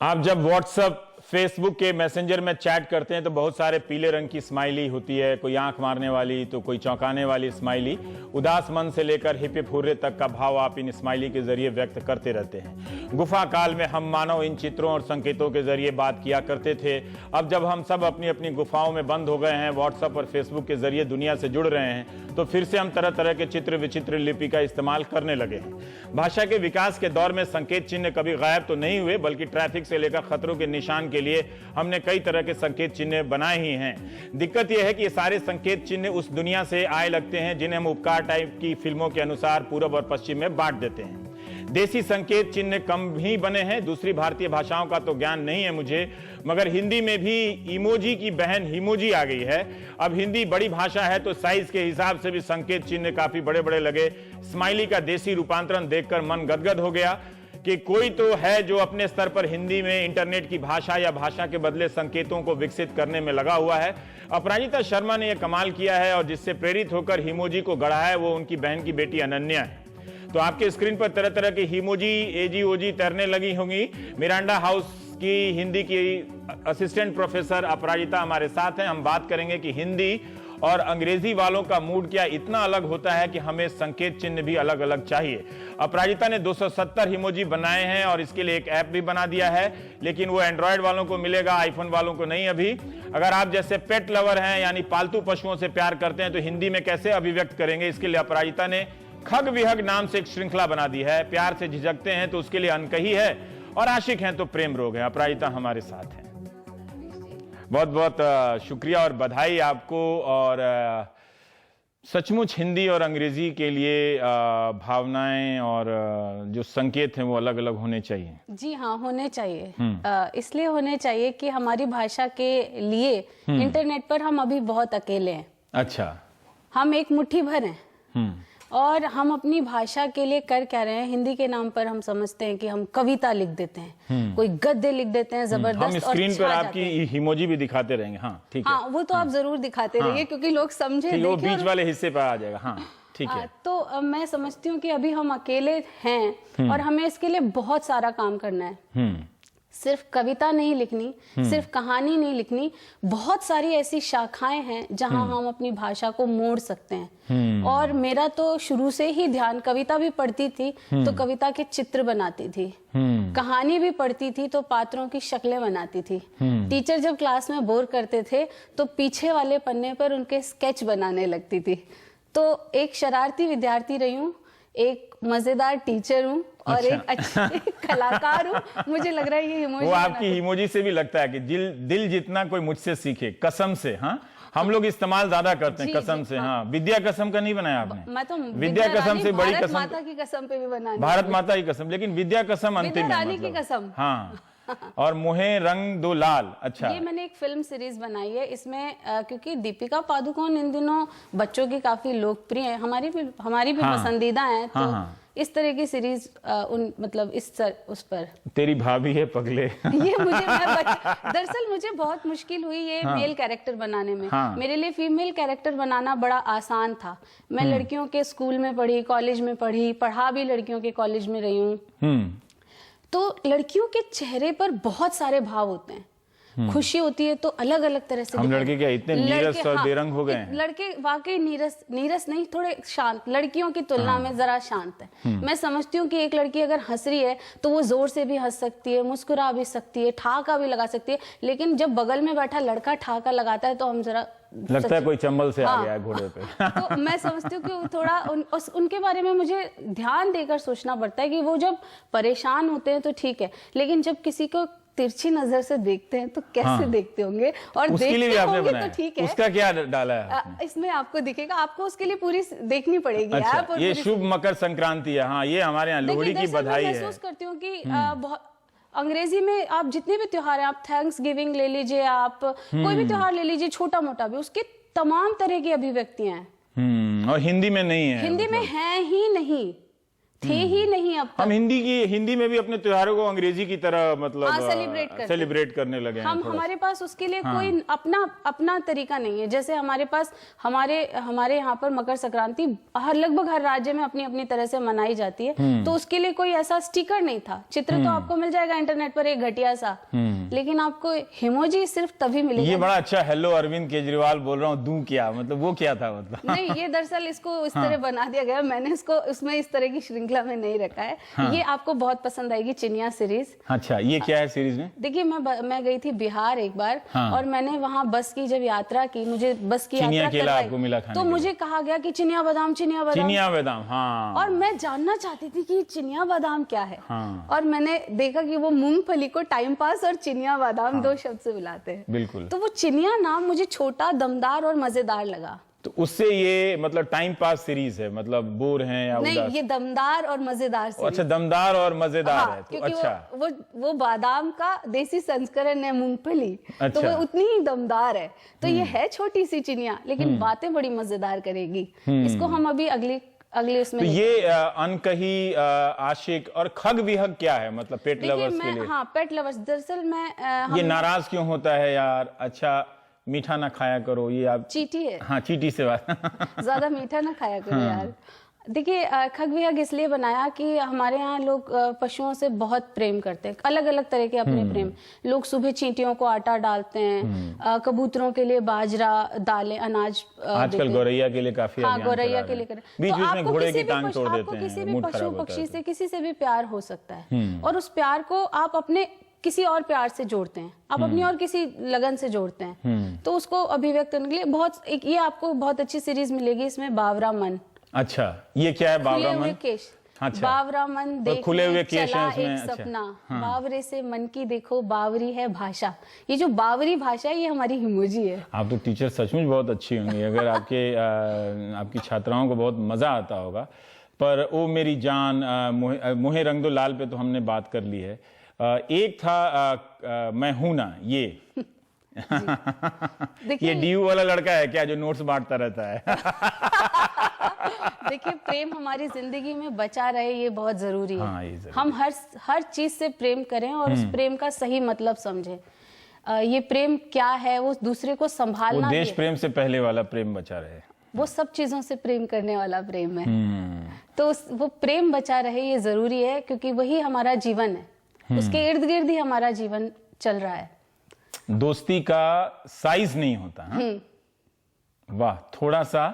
आप जब WhatsApp Facebook के मैसेंजर में चैट करते हैं तो बहुत सारे पीले रंग की स्माइली होती है, कोई आंख मारने वाली तो कोई चौंकाने वाली स्माइली। उदास मन से लेकर हिप हिप हुर्रे तक का भाव आप इन स्माइली के जरिए व्यक्त करते रहते हैं। गुफा काल में हम मानव इन चित्रों और संकेतों के जरिए बात किया करते थे। अब जब हम सब अपनी अपनी गुफाओं में बंद हो गए हैं, व्हाट्सएप और फेसबुक के जरिए दुनिया से जुड़ रहे हैं, तो फिर से हम तरह तरह के चित्र विचित्र लिपि का इस्तेमाल करने लगे हैं। भाषा के विकास के दौर में संकेत चिन्ह कभी गायब तो नहीं हुए, बल्कि ट्रैफिक से लेकर खतरों के निशान के लिए हमने कई तरह के संकेत चिन्ह बनाए ही हैं। दिक्कत यह है कि ये सारे संकेत चिन्ह उस दुनिया से आए लगते हैं जिन्हें हम उपकार टाइप की फिल्मों के अनुसार पूर्व और पश्चिम में बांट देते हैं। देसी संकेत चिन्ह कम ही बने हैं। दूसरी भारतीय भाषाओं का तो ज्ञान नहीं है मुझे, मगर हिंदी में भी इमोजी की बहन हिमोजी आ गई है। अब हिंदी बड़ी भाषा है तो साइज के हिसाब से भी संकेत चिन्ह काफी बड़े बड़े लगे। स्माइली का देसी रूपांतरण देखकर मन गदगद हो गया कि कोई तो है जो अपने स्तर पर हिंदी में इंटरनेट की भाषा या भाषा के बदले संकेतों को विकसित करने में लगा हुआ है। अपराजिता शर्मा ने यह कमाल किया है और जिससे प्रेरित होकर हिमोजी को गढ़ा है वो उनकी बहन की बेटी अनन्या है। तो आपके स्क्रीन पर तरह तरह की हिमोजी एजी ओजी तैरने लगी होंगी। मिरांडा हाउस की हिंदी की असिस्टेंट प्रोफेसर अपराजिता हमारे साथ हैं। हम बात करेंगे कि हिंदी और अंग्रेजी वालों का मूड क्या इतना अलग होता है कि हमें संकेत चिन्ह भी अलग अलग चाहिए। अपराजिता ने 270 हिमोजी बनाए हैं और इसके लिए एक ऐप भी बना दिया है, लेकिन वो एंड्रॉयड वालों को मिलेगा, आईफोन वालों को नहीं अभी। अगर आप जैसे पेट लवर हैं, यानी पालतू पशुओं से प्यार करते हैं, तो हिंदी में कैसे अभिव्यक्त करेंगे? इसके लिए अपराजिता ने खग विहग नाम से एक श्रृंखला बना दी है। प्यार से झिझकते हैं तो उसके लिए अनकही है, और आशिक हैं तो प्रेम रोग है। अपराजिता हमारे साथ हैं। बहुत बहुत शुक्रिया और बधाई आपको। और सचमुच हिंदी और अंग्रेजी के लिए भावनाएं और जो संकेत हैं वो अलग अलग होने चाहिए। जी हाँ, होने चाहिए। इसलिए होने चाहिए कि हमारी भाषा के लिए इंटरनेट पर हम अभी बहुत अकेले हैं। अच्छा। हम एक मुट्ठी भर हैं और हम अपनी भाषा के लिए कर क्या रहे हैं? हिंदी के नाम पर हम समझते हैं कि हम कविता लिख देते हैं, कोई गद्य लिख देते हैं जबरदस्त। हम स्क्रीन पर आपकी हिमोजी भी दिखाते रहेंगे। हाँ ठीक है। हाँ, वो तो आप जरूर दिखाते रहिए क्योंकि लोग समझे। वो बीच वाले हिस्से पर आ जाएगा। हाँ ठीक है। तो मैं समझती हूँ कि अभी हम अकेले हैं और हमें इसके लिए बहुत सारा काम करना है। सिर्फ कविता नहीं लिखनी, सिर्फ कहानी नहीं लिखनी, बहुत सारी ऐसी शाखाएं हैं जहां हम अपनी भाषा को मोड़ सकते हैं। और मेरा तो शुरू से ही ध्यान, कविता भी पढ़ती थी तो कविता के चित्र बनाती थी, कहानी भी पढ़ती थी तो पात्रों की शक्लें बनाती थी। टीचर जब क्लास में बोर करते थे तो पीछे वाले पन्ने पर उनके स्केच बनाने लगती थी। तो एक शरारती विद्यार्थी रही हूँ, एक मजेदार टीचर हूँ और एक अच्छी कलाकार हूँ। मुझे लग रहा है ये इमोजी, वो आपकी इमोजी से भी लगता है कि दिल जितना कोई मुझसे सीखे, कसम से। हाँ, हम लोग इस्तेमाल ज्यादा करते हैं कसम से। हाँ, विद्या कसम का नहीं बनाया आपने? मैं तो विद्या कसम से बड़ी कसम, माता की कसम पे भी बना, भारत माता की कसम, लेकिन विद्या कसम अंतिम है, रानी की कसम। हाँ। और मुहे रंग दो लाल। अच्छा, ये मैंने एक फिल्म सीरीज बनाई है। इसमें क्योंकि दीपिका पादुकोण इन दिनों बच्चों की काफी लोकप्रिय है, हमारी भी पसंदीदा है। तो इस तरह की सीरीज मतलब उस पर तेरी भाभी है पगले। ये दरअसल मुझे बहुत मुश्किल हुई ये मेल कैरेक्टर बनाने में। मेरे लिए फीमेल कैरेक्टर बनाना बड़ा आसान था। मैं लड़कियों के स्कूल में पढ़ी, कॉलेज में पढ़ा भी लड़कियों के कॉलेज में रही हूँ। तो लड़कियों के चेहरे पर बहुत सारे भाव होते हैं। खुशी होती है तो अलग अलग तरह से। हम लड़के क्या इतने नीरस और बेरंग हो गए हैं? लड़के वाकई नीरस नहीं, थोड़े शांत, लड़कियों की तुलना में जरा शांत है। मैं समझती हूँ कि एक लड़की अगर हंस रही है तो वो जोर से भी हंस सकती है, मुस्कुरा भी सकती है, ठहाका भी लगा सकती है। लेकिन जब बगल में बैठा लड़का ठहाका लगाता है तो हम जरा लगता है कोई चंबल से आ गया है घोड़े पे। तो मैं समझती हूँ कि थोड़ा उनके बारे में मुझे ध्यान देकर सोचना पड़ता है कि वो जब परेशान होते हैं तो ठीक है, लेकिन जब किसी को तिरछी नजर से देखते हैं तो कैसे देखते होंगे? और देखते होंगे तो ठीक है। उसका क्या डाला है इसमें? आपको दिखेगा, आपको उसके लिए पूरी देखनी पड़ेगी। अच्छा, आप ये शुभ मकर संक्रांति है। हाँ, ये हमारे यहाँ लोहड़ी की बधाई है। मैं महसूस करती हूँ कि अंग्रेजी में आप जितने भी त्योहार हैं, आप थैंक्स गिविंग ले लीजिए, आप कोई भी त्योहार ले लीजिए, छोटा मोटा भी, उसके तमाम तरह की अभिव्यक्तियां हैं। और हिंदी में नहीं है? हिंदी में है ही नहीं। थे ही नहीं अब तक। हम हिंदी में भी अपने त्योहारों को अंग्रेजी की तरह मतलब सेलिब्रेट करने लगे हैं। हमारे पास उसके लिए कोई अपना तरीका नहीं है। जैसे हमारे पास हमारे यहाँ पर मकर संक्रांति लगभग हर राज्य में अपनी अपनी तरह से मनाई जाती है, तो उसके लिए कोई ऐसा स्टिकर नहीं था। चित्र तो आपको मिल जाएगा इंटरनेट पर एक घटिया सा, लेकिन आपको इमोजी सिर्फ तभी मिलेगा। ये बड़ा अच्छा, हेलो अरविंद केजरीवाल बोल रहा हूँ, दूं क्या, मतलब वो क्या था मतलब? नहीं, ये दरअसल इसको इस तरह बना दिया गया, मैंने इसको उसमें इस तरह की श्रृंखला में नहीं रखा है। ये आपको बहुत पसंद आएगी, चिनिया सीरीज। अच्छा, ये क्या है सीरीज में? देखिए, मैं गई थी बिहार एक बार, और मैंने वहाँ बस की जब यात्रा की, मुझे बस की यात्रा करवाई, तो मुझे कहा गया कि चिनिया बादाम। हाँ। और मैं जानना चाहती थी कि चिनिया बादाम क्या है। और मैंने देखा कि वो मूंगफली को टाइम पास और चिनिया बादाम 2 शब्द से बुलाते हैं। बिल्कुल। तो वो चिनिया नाम मुझे छोटा, दमदार और मजेदार लगा। तो उससे ये मतलब टाइम पास सीरीज है, मतलब बोर हैं या नहीं, ये दमदार और मजेदार सीरीज। अच्छा, दमदार और मजेदार है। तो अच्छा, वो बादाम का देसी संस्करण है मूंगफली, अच्छा। तो वो उतनी ही दमदार है। तो ये है छोटी सी चिनिया, लेकिन बातें बड़ी मजेदार करेगी। इसको हम अभी अगले उसमें। तो ये अनकही, आशिक और खग विहग क्या है, मतलब पेट लवर्स के लिए? हाँ, पेट लवर्स। दरअसल ये नाराज क्यों होता है यार, अच्छा मीठा ना खाया करो, ये आप चीटी है। हाँ, चीटी से बात ज्यादा मीठा ना खाया करो यार। देखिए, खग विहग इसलिए बनाया कि हमारे यहाँ लोग पशुओं से बहुत प्रेम करते हैं, अलग अलग तरह के अपने प्रेम। लोग सुबह चींटियों को आटा डालते हैं, कबूतरों के लिए बाजरा, दालें, अनाज आजकल गौरैया के लिए काफी हाँ, गौरैया के लिए बीच में घोड़े की टांग तोड़ देते हैं। किसी भी पशु पक्षी से, किसी से भी प्यार हो सकता है, और उस प्यार को आप अपने किसी और प्यार से जोड़ते हैं, आप अपनी और किसी लगन से जोड़ते हैं। तो उसको अभिव्यक्त करने के लिए ये आपको बहुत अच्छी सीरीज मिलेगी। इसमें बावरा मन। अच्छा, ये क्या है बावरा मन? अच्छा, बावरा मन देखने खुले हुए केश चला हैं एक सपना, बावरे से मन की देखो बावरी है भाषा। ये जो बावरी भाषा है, ये हमारी इमोजी है। आप तो टीचर सचमुच बहुत अच्छी होंगी, अगर आपकी छात्राओं को बहुत मजा आता होगा। पर ओ मेरी जान, मोहे रंग दो लाल पे तो हमने बात कर ली है। एक था मैं हूं ना, ये ये डीयू वाला लड़का है क्या जो नोट्स बांटता रहता है? देखिए, प्रेम हमारी जिंदगी में बचा रहे, ये बहुत जरूरी है। हाँ, ये हम हर चीज से प्रेम करें और उस प्रेम का सही मतलब समझें। ये प्रेम क्या है, वो दूसरे को संभालना, वो देश प्रेम से पहले वाला प्रेम बचा रहे, वो सब चीजों से प्रेम करने वाला प्रेम है। तो वो प्रेम बचा रहे, ये जरूरी है, क्योंकि वही हमारा जीवन है। उसके इर्द गिर्द ही हमारा जीवन चल रहा है। दोस्ती का साइज नहीं होता। हाँ? वाह, थोड़ा सा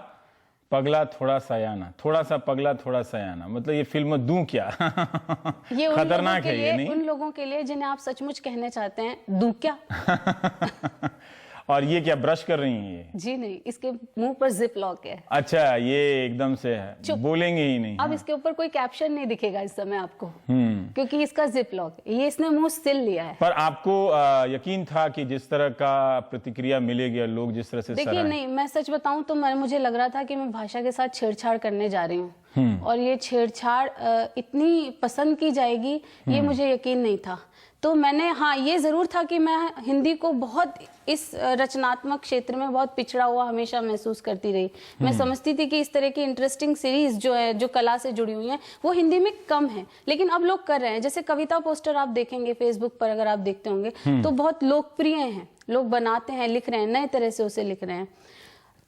पगला थोड़ा सयाना, थोड़ा सा पगला थोड़ा सयाना, मतलब ये फिल्म दूं क्या? ये खतरनाक है ये, नहीं? उन लोगों के लिए जिन्हें आप सचमुच कहने चाहते हैं दूं क्या। और ये क्या ब्रश कर रही हैं ये? जी नहीं, इसके मुंह पर जिप लॉक है। अच्छा, ये एकदम से है, बोलेंगे ही नहीं। अब हाँ? इसके ऊपर कोई कैप्शन नहीं दिखेगा इस समय आपको, क्योंकि इसका जिप लॉक है, ये इसने मुंह सिल लिया है। पर आपको यकीन था कि जिस तरह का प्रतिक्रिया मिलेगी और लोग जिस तरह से देखिए, नहीं, मैं सच बताऊं तो मुझे लग रहा था कि मैं भाषा के साथ छेड़छाड़ करने जा रही हूँ, और ये छेड़छाड़ इतनी पसंद की जाएगी, ये मुझे यकीन नहीं था। तो मैंने, हाँ, ये जरूर था कि मैं हिंदी को बहुत इस रचनात्मक क्षेत्र में बहुत पिछड़ा हुआ हमेशा महसूस करती रही। मैं समझती थी कि इस तरह की इंटरेस्टिंग सीरीज जो है, जो कला से जुड़ी हुई हैं, वो हिंदी में कम है, लेकिन अब लोग कर रहे हैं। जैसे कविता पोस्टर आप देखेंगे फेसबुक पर, अगर आप देखते होंगे तो बहुत लोकप्रिय हैं, लोग बनाते हैं, लिख रहे हैं, नए तरह से उसे लिख रहे हैं।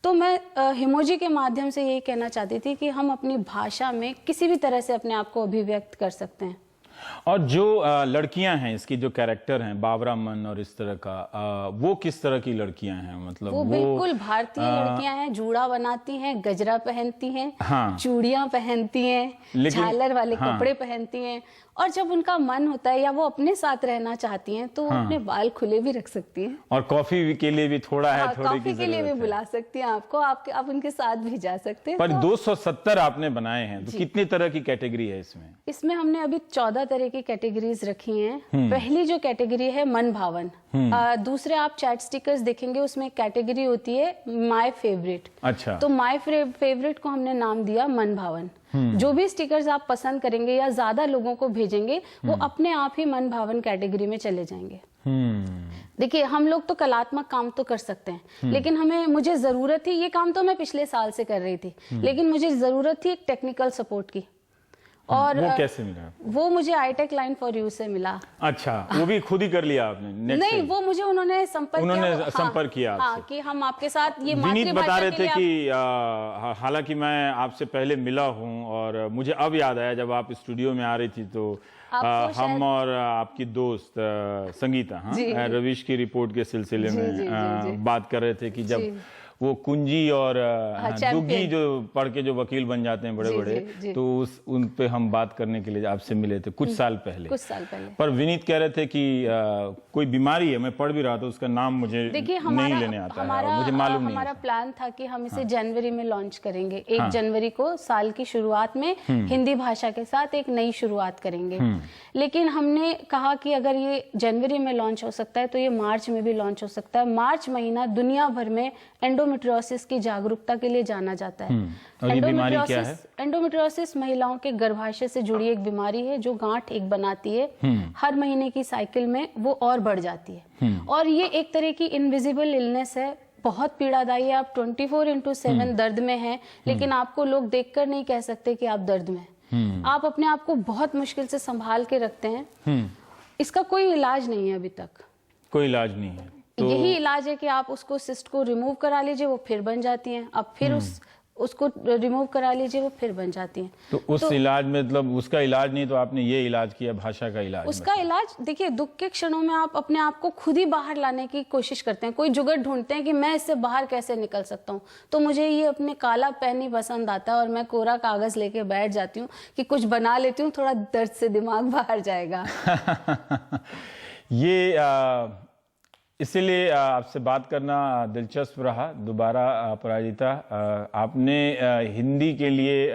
तो मैं इमोजी के माध्यम से यही कहना चाहती थी कि हम अपनी भाषा में किसी भी तरह से अपने आप को अभिव्यक्त कर सकते हैं। और जो लड़कियां हैं, इसकी जो कैरेक्टर हैं, बावरा मन और इस तरह का, वो किस तरह की लड़कियां हैं? मतलब वो बिल्कुल भारतीय लड़कियां हैं, जूड़ा बनाती हैं, गजरा पहनती हैं, हाँ, चूड़ियां पहनती हैं, झालर वाले कपड़े पहनती हैं, और जब उनका मन होता है या वो अपने साथ रहना चाहती हैं तो वो अपने बाल खुले भी रख सकती हैं। और कॉफी के लिए भी थोड़ा है, थोड़ी कॉफी के लिए भी बुला सकती हैं आपको, आप उनके साथ भी जा सकते हैं। पर 270 आपने बनाए हैं, तो कितनी तरह की कैटेगरी है इसमें? इसमें हमने अभी 14 तरह की कैटेगरीज रखी हैं। पहली जो कैटेगरी है मन भावन, दूसरे आप चैट स्टिकर्स देखेंगे, उसमें कैटेगरी होती है माय फेवरेट। अच्छा, तो माय फेवरेट को हमने नाम दिया मन भावन। जो भी स्टिकर्स आप पसंद करेंगे या ज्यादा लोगों को भेजेंगे, वो अपने आप ही मन भावन कैटेगरी में चले जाएंगे। देखिए, हम लोग तो कलात्मक काम तो कर सकते हैं, लेकिन मुझे जरूरत थी, ये काम तो मैं पिछले साल से कर रही थी, लेकिन मुझे जरूरत थी एक टेक्निकल सपोर्ट की। और वो कैसे मिला? वो मुझे आईटेक लाइन फॉर यू से मिला। अच्छा, वो भी खुद ही कर लिया आपने? नहीं, वो मुझे उन्होंने संपर्क किया आपसे। कि हम आपके साथ ये विनीत बता रहे थे कि हालांकि मैं आपसे पहले मिला हूं और मुझे अब याद आया जब आप स्टूडियो में आ रही थी तो हम और आपकी दोस्त संगीता रविश की रिपोर्ट के सिलसिले में बात कर रहे थे कि जब वो कुंजी और दुग्गी जो पढ़ के जो वकील बन जाते हैं बड़े बड़े, तो उन पे हम बात करने के लिए आपसे मिले थे कुछ साल पहले। पर विनीत कह रहे थे कि कोई बीमारी है, मैं पढ़ भी रहा था, उसका नाम मुझे नहीं लेने आता है और मुझे मालूम नहीं। हमारा प्लान था कि हम इसे जनवरी में लॉन्च करेंगे। 1 जनवरी को साल की शुरुआत में हिंदी भाषा के साथ एक नई शुरुआत करेंगे। लेकिन हमने कहा कि अगर ये जनवरी में लॉन्च हो सकता है तो ये मार्च में भी लॉन्च हो सकता है। मार्च महीना दुनिया भर में एंडोमेट्रियोसिस की जागरूकता के लिए जाना जाता है। और ये बीमारी क्या है? एंडोमेट्रियोसिस महिलाओं के गर्भाशय से जुड़ी एक बीमारी है जो गांठ एक बनाती है। हर महीने की साइकिल में वो और बढ़ जाती है और ये एक तरह की इनविजिबल इलनेस है, बहुत पीड़ादायी है। आप 24/7 दर्द में हैं, लेकिन आपको लोग देखकर नहीं कह सकते कि आप दर्द में हैं। आप अपने आप को बहुत मुश्किल से संभाल के रखते हैं। इसका कोई इलाज नहीं है, अभी तक कोई इलाज नहीं है। तो यही इलाज है कि आप उसको सिस्ट को रिमूव करा लीजिए, वो फिर बन जाती हैं। अब फिर उसको रिमूव करा लीजिए, वो फिर बन जाती हैं। तो उस इलाज में मतलब उसका इलाज नहीं, तो आपने ये इलाज किया, भाषा का इलाज? उसका इलाज देखिए, दुख के क्षणों में आप अपने आप को खुद ही बाहर लाने की कोशिश करते हैं। कोई जुगाड़ ढूंढते हैं कि मैं इससे बाहर कैसे निकल सकता हूँ। तो मुझे ये अपने काला पेन ही पसंद आता है और मैं कोरा कागज लेके बैठ जाती हूँ कि कुछ बना लेती हूँ, थोड़ा दर्द से दिमाग बाहर जाएगा। ये इसीलिए आपसे बात करना दिलचस्प रहा। दोबारा अपराजिता, आपने हिंदी के लिए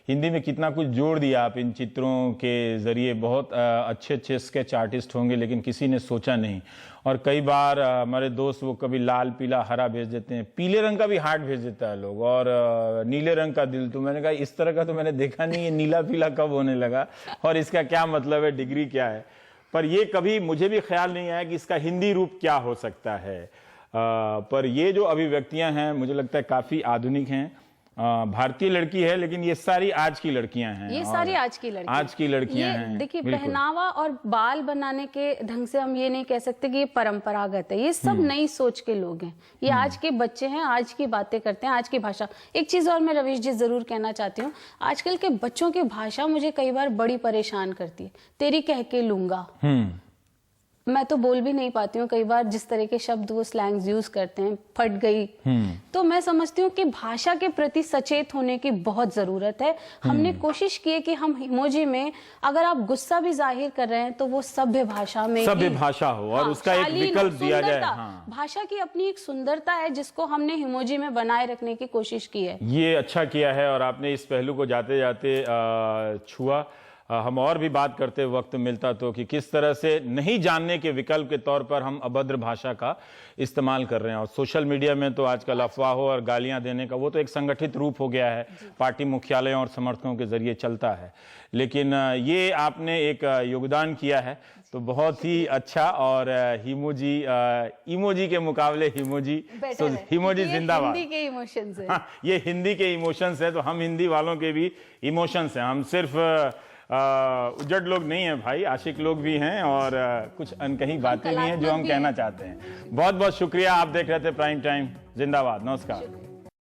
हिंदी में कितना कुछ जोड़ दिया आप इन चित्रों के जरिए। बहुत अच्छे अच्छे स्केच आर्टिस्ट होंगे, लेकिन किसी ने सोचा नहीं। और कई बार हमारे दोस्त वो कभी लाल पीला हरा भेज देते हैं, पीले रंग का भी हार्ट भेज देता है लोग, और नीले रंग का दिल। तो मैंने कहा इस तरह का तो मैंने देखा नहीं, ये नीला पीला कब होने लगा और इसका क्या मतलब है, डिग्री क्या है। पर ये कभी मुझे भी ख्याल नहीं आया कि इसका हिंदी रूप क्या हो सकता है। पर ये जो अभिव्यक्तियां हैं मुझे लगता है काफ़ी आधुनिक हैं। भारतीय लड़की है, लेकिन ये सारी आज की लड़कियां हैं। ये सारी आज की लड़कियां हैं। देखिए, पहनावा और बाल बनाने के ढंग से हम ये नहीं कह सकते कि ये परंपरागत है। ये सब नई सोच के लोग हैं। ये आज के बच्चे हैं, आज की बातें करते हैं, आज की भाषा। एक चीज और मैं रवीश जी जरूर कहना चाहती हूँ, आजकल के बच्चों की भाषा मुझे कई बार बड़ी परेशान करती है। तेरी कह के लूंगा, मैं तो बोल भी नहीं पाती हूँ कई बार। जिस तरह के शब्द वो स्लैंग्स यूज करते हैं, फट गई। तो मैं समझती हूँ कि भाषा के प्रति सचेत होने की बहुत जरूरत है। हमने कोशिश की है कि हम इमोजी में अगर आप गुस्सा भी जाहिर कर रहे हैं तो वो सभ्य भाषा में, सभ्य भाषा हो और उसका एक विकल्प दिया जाए। भाषा की अपनी एक सुंदरता है जिसको हमने इमोजी में बनाए रखने की कोशिश की है। ये अच्छा किया है और आपने इस पहलू को जाते जाते छुआ। हम और भी बात करते वक्त मिलता तो कि किस तरह से नहीं जानने के विकल्प के तौर पर हम अभद्र भाषा का इस्तेमाल कर रहे हैं। और सोशल मीडिया में तो आजकल अफवाहों और गालियां देने का वो तो एक संगठित रूप हो गया है, पार्टी मुख्यालयों और समर्थकों के जरिए चलता है। लेकिन ये आपने एक योगदान किया है तो बहुत ही अच्छा। और इमोजी के मुकाबले हिमोजी, तो हिमोजी जिंदाबाद। हिंदी के इमोशंस है। हाँ, ये हिंदी के इमोशंस है, तो हम हिंदी वालों के भी इमोशंस हैं। हम सिर्फ उजड़ लोग नहीं हैं भाई, आशिक लोग भी हैं और कुछ अनकही बातें भी हैं जो हम कहना चाहते हैं। बहुत बहुत शुक्रिया। आप देख रहे थे प्राइम टाइम। जिंदाबाद। नमस्कार।